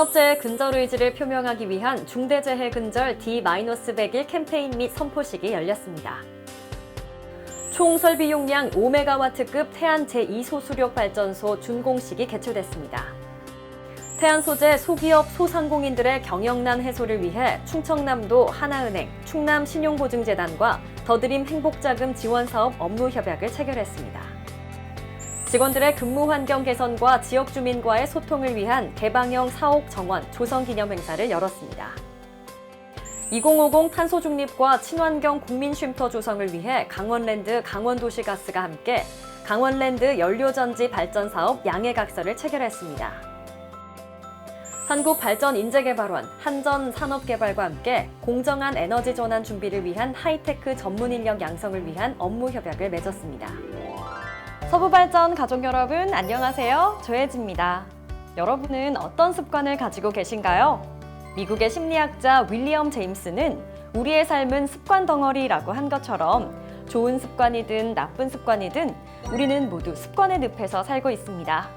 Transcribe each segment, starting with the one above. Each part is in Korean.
산업재해 근절 의지를 표명하기 위한 중대재해 근절 D-100일 캠페인 및 선포식이 열렸습니다. 총 설비 용량 5메가와트급 태안 제2소수력 발전소 준공식이 개최됐습니다. 태안 소재 소기업 소상공인들의 경영난 해소를 위해 충청남도 하나은행, 충남신용보증재단과 더드림 행복자금 지원사업 업무 협약을 체결했습니다. 직원들의 근무 환경 개선과 지역 주민과의 소통을 위한 개방형 사옥 정원 조성 기념 행사를 열었습니다. 2050 탄소 중립과 친환경 국민 쉼터 조성을 위해 강원랜드 강원도시가스가 함께 강원랜드 연료전지 발전 사업 양해각서를 체결했습니다. 한국발전인재개발원, 한전산업개발과 함께 공정한 에너지 전환 준비를 위한 하이테크 전문 인력 양성을 위한 업무 협약을 맺었습니다. 서부발전 가족 여러분, 안녕하세요. 조혜지입니다. 여러분은 어떤 습관을 가지고 계신가요? 미국의 심리학자 윌리엄 제임스는 우리의 삶은 습관 덩어리라고 한 것처럼 좋은 습관이든 나쁜 습관이든 우리는 모두 습관의 늪에서 살고 있습니다.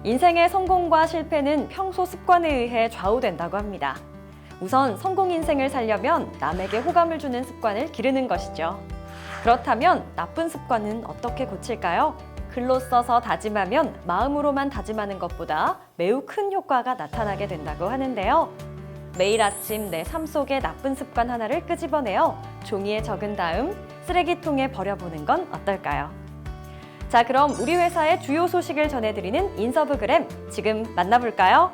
인생의 성공과 실패는 평소 습관에 의해 좌우된다고 합니다. 우선 성공 인생을 살려면 남에게 호감을 주는 습관을 기르는 것이죠. 그렇다면 나쁜 습관은 어떻게 고칠까요? 글로 써서 다짐하면 마음으로만 다짐하는 것보다 매우 큰 효과가 나타나게 된다고 하는데요. 매일 아침 내 삶 속의 나쁜 습관 하나를 끄집어내어 종이에 적은 다음 쓰레기통에 버려보는 건 어떨까요? 자, 그럼 우리 회사의 주요 소식을 전해드리는 인서브그램 지금 만나볼까요?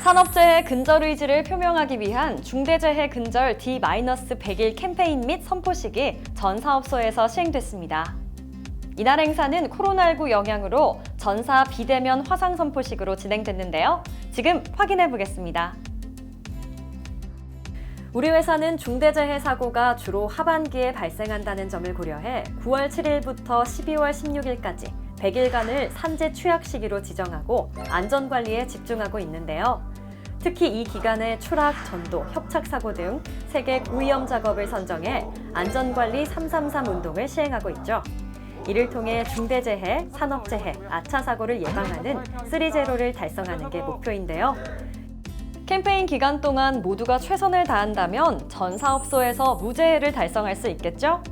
산업재해 근절 의지를 표명하기 위한 중대재해 근절 D-100일 캠페인 및 선포식이 전 사업소에서 시행됐습니다. 이날 행사는 코로나19 영향으로 전사 비대면 화상 선포식으로 진행됐는데요. 지금 확인해 보겠습니다. 우리 회사는 중대재해 사고가 주로 하반기에 발생한다는 점을 고려해 9월 7일부터 12월 16일까지 100일간을 산재 취약 시기로 지정하고 안전관리에 집중하고 있는데요. 특히 이 기간에 추락, 전도, 협착사고 등 세계 고위험 작업을 선정해 안전관리 333 운동을 시행하고 있죠. 이를 통해 중대재해, 산업재해, 아차사고를 예방하는 3제로를 달성하는 게 목표인데요. 캠페인 기간 동안 모두가 최선을 다한다면 전 사업소에서 무재해를 달성할 수 있겠죠?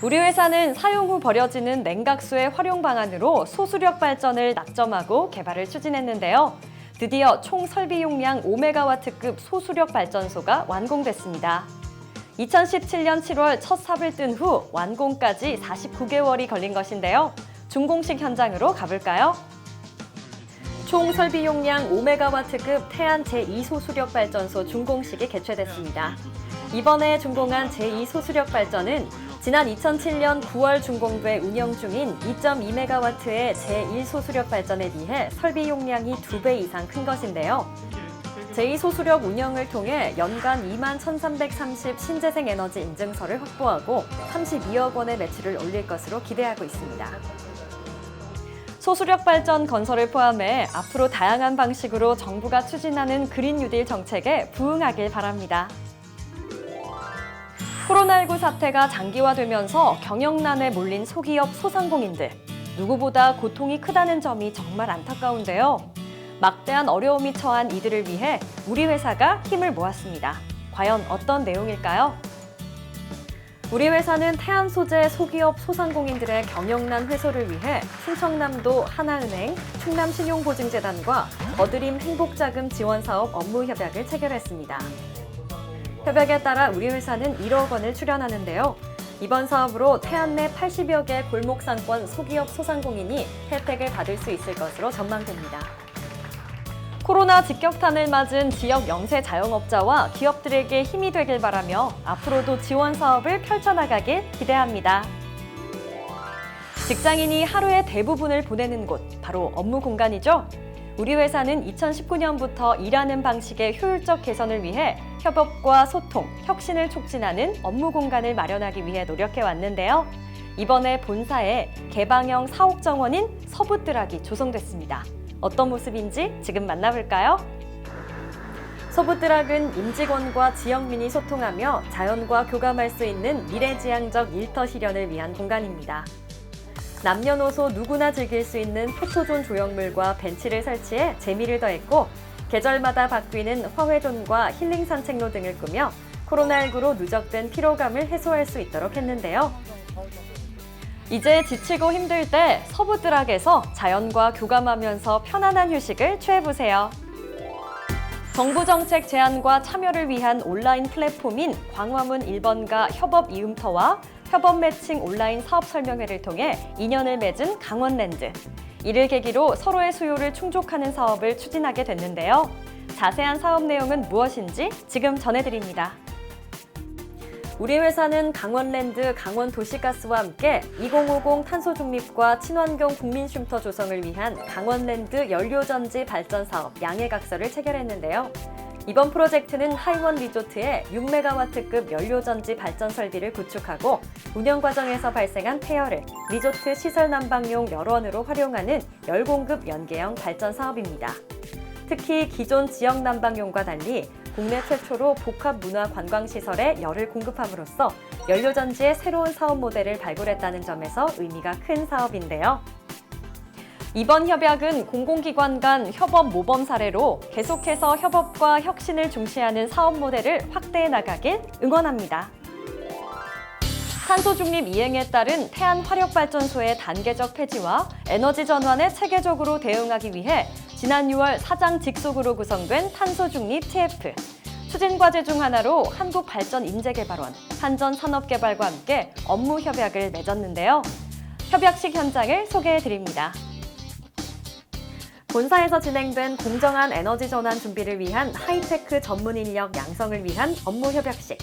우리 회사는 사용 후 버려지는 냉각수의 활용 방안으로 소수력 발전을 낙점하고 개발을 추진했는데요. 드디어 총 설비 용량 5메가와트급 소수력 발전소가 완공됐습니다. 2017년 7월 첫 삽을 뜬 후 완공까지 49개월이 걸린 것인데요. 준공식 현장으로 가볼까요? 총 설비 용량 5메가와트급 태안 제2소수력 발전소 준공식이 개최됐습니다. 이번에 준공한 제2소수력 발전은 지난 2007년 9월 준공돼 운영 중인 2.2메가와트의 제1소수력 발전에 비해 설비 용량이 2배 이상 큰 것인데요. 제2소수력 운영을 통해 연간 21,330 신재생 에너지 인증서를 확보하고 32억 원의 매출을 올릴 것으로 기대하고 있습니다. 소수력 발전 건설을 포함해 앞으로 다양한 방식으로 정부가 추진하는 그린 뉴딜 정책에 부응하길 바랍니다. 코로나19 사태가 장기화되면서 경영난에 몰린 소기업 소상공인들. 누구보다 고통이 크다는 점이 정말 안타까운데요. 막대한 어려움이 처한 이들을 위해 우리 회사가 힘을 모았습니다. 과연 어떤 내용일까요? 우리 회사는 태안 소재 소기업 소상공인들의 경영난 해소를 위해 충청남도 하나은행, 충남신용보증재단과 더드림 행복자금 지원사업 업무 협약을 체결했습니다. 협약에 따라 우리 회사는 1억 원을 출연하는데요. 이번 사업으로 태안 내 80여 개 골목상권 소기업 소상공인이 혜택을 받을 수 있을 것으로 전망됩니다. 코로나 직격탄을 맞은 지역 영세 자영업자와 기업들에게 힘이 되길 바라며 앞으로도 지원 사업을 펼쳐나가길 기대합니다. 직장인이 하루의 대부분을 보내는 곳, 바로 업무 공간이죠. 우리 회사는 2019년부터 일하는 방식의 효율적 개선을 위해 협업과 소통, 혁신을 촉진하는 업무 공간을 마련하기 위해 노력해 왔는데요. 이번에 본사에 개방형 사옥 정원인 서부뜨락이 조성됐습니다. 어떤 모습인지 지금 만나볼까요? 서부뜨락은 임직원과 지역민이 소통하며 자연과 교감할 수 있는 미래지향적 일터 실현을 위한 공간입니다. 남녀노소 누구나 즐길 수 있는 포토존 조형물과 벤치를 설치해 재미를 더했고 계절마다 바뀌는 화훼존과 힐링 산책로 등을 꾸며 코로나19로 누적된 피로감을 해소할 수 있도록 했는데요. 이제 지치고 힘들 때 서부드락에서 자연과 교감하면서 편안한 휴식을 취해보세요. 정부 정책 제안과 참여를 위한 온라인 플랫폼인 광화문 1번가 협업 이음터와 협업 매칭 온라인 사업 설명회를 통해 인연을 맺은 강원랜드. 이를 계기로 서로의 수요를 충족하는 사업을 추진하게 됐는데요. 자세한 사업 내용은 무엇인지 지금 전해드립니다. 우리 회사는 강원랜드 강원도시가스와 함께 2050 탄소 중립과 친환경 국민쉼터 조성을 위한 강원랜드 연료전지 발전 사업 양해각서를 체결했는데요. 이번 프로젝트는 하이원 리조트에 6메가와트급 연료전지 발전 설비를 구축하고 운영 과정에서 발생한 폐열을 리조트 시설 난방용 열원으로 활용하는 열공급 연계형 발전 사업입니다. 특히 기존 지역 난방용과 달리 국내 최초로 복합문화관광시설에 열을 공급함으로써 연료전지의 새로운 사업 모델을 발굴했다는 점에서 의미가 큰 사업인데요. 이번 협약은 공공기관 간 협업 모범 사례로 계속해서 협업과 혁신을 중시하는 사업 모델을 확대해 나가길 응원합니다. 탄소 중립 이행에 따른 태안 화력발전소의 단계적 폐지와 에너지 전환에 체계적으로 대응하기 위해 지난 6월 사장 직속으로 구성된 탄소 중립 TF. 추진 과제 중 하나로 한국발전인재개발원, 한전산업개발과 함께 업무 협약을 맺었는데요. 협약식 현장을 소개해 드립니다. 본사에서 진행된 공정한 에너지 전환 준비를 위한 하이테크 전문 인력 양성을 위한 업무 협약식.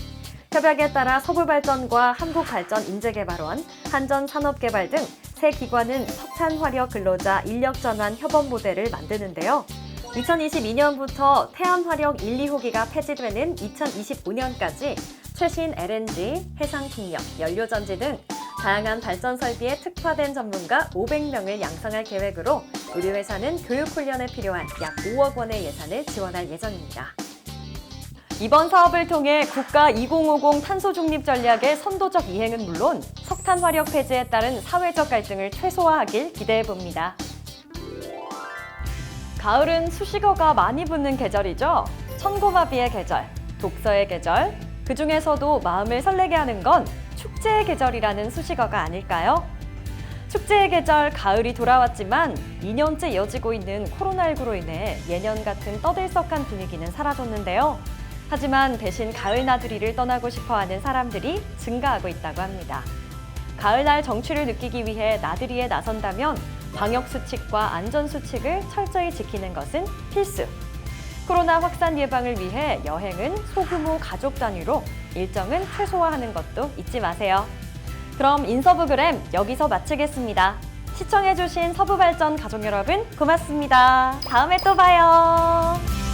협약에 따라 서부발전과 한국발전인재개발원, 한전산업개발 등 세 기관은 석탄화력 근로자 인력전환 협업 모델을 만드는데요. 2022년부터 태안화력 1, 2호기가 폐지되는 2025년까지 최신 LNG, 해상풍력, 연료전지 등 다양한 발전 설비에 특화된 전문가 500명을 양성할 계획으로 우리 회사는 교육 훈련에 필요한 약 5억 원의 예산을 지원할 예정입니다. 이번 사업을 통해 국가 2050 탄소 중립 전략의 선도적 이행은 물론 석탄 화력 폐지에 따른 사회적 갈등을 최소화하길 기대해 봅니다. 가을은 수식어가 많이 붙는 계절이죠. 천고마비의 계절, 독서의 계절, 그 중에서도 마음을 설레게 하는 건 축제의 계절이라는 수식어가 아닐까요? 축제의 계절 가을이 돌아왔지만 2년째 이어지고 있는 코로나19로 인해 예년 같은 떠들썩한 분위기는 사라졌는데요. 하지만 대신 가을 나들이를 떠나고 싶어하는 사람들이 증가하고 있다고 합니다. 가을날 정취를 느끼기 위해 나들이에 나선다면 방역수칙과 안전수칙을 철저히 지키는 것은 필수! 코로나 확산 예방을 위해 여행은 소규모 가족 단위로 일정은 최소화하는 것도 잊지 마세요. 그럼 인서브그램 여기서 마치겠습니다. 시청해주신 서부발전 가족 여러분 고맙습니다. 다음에 또 봐요.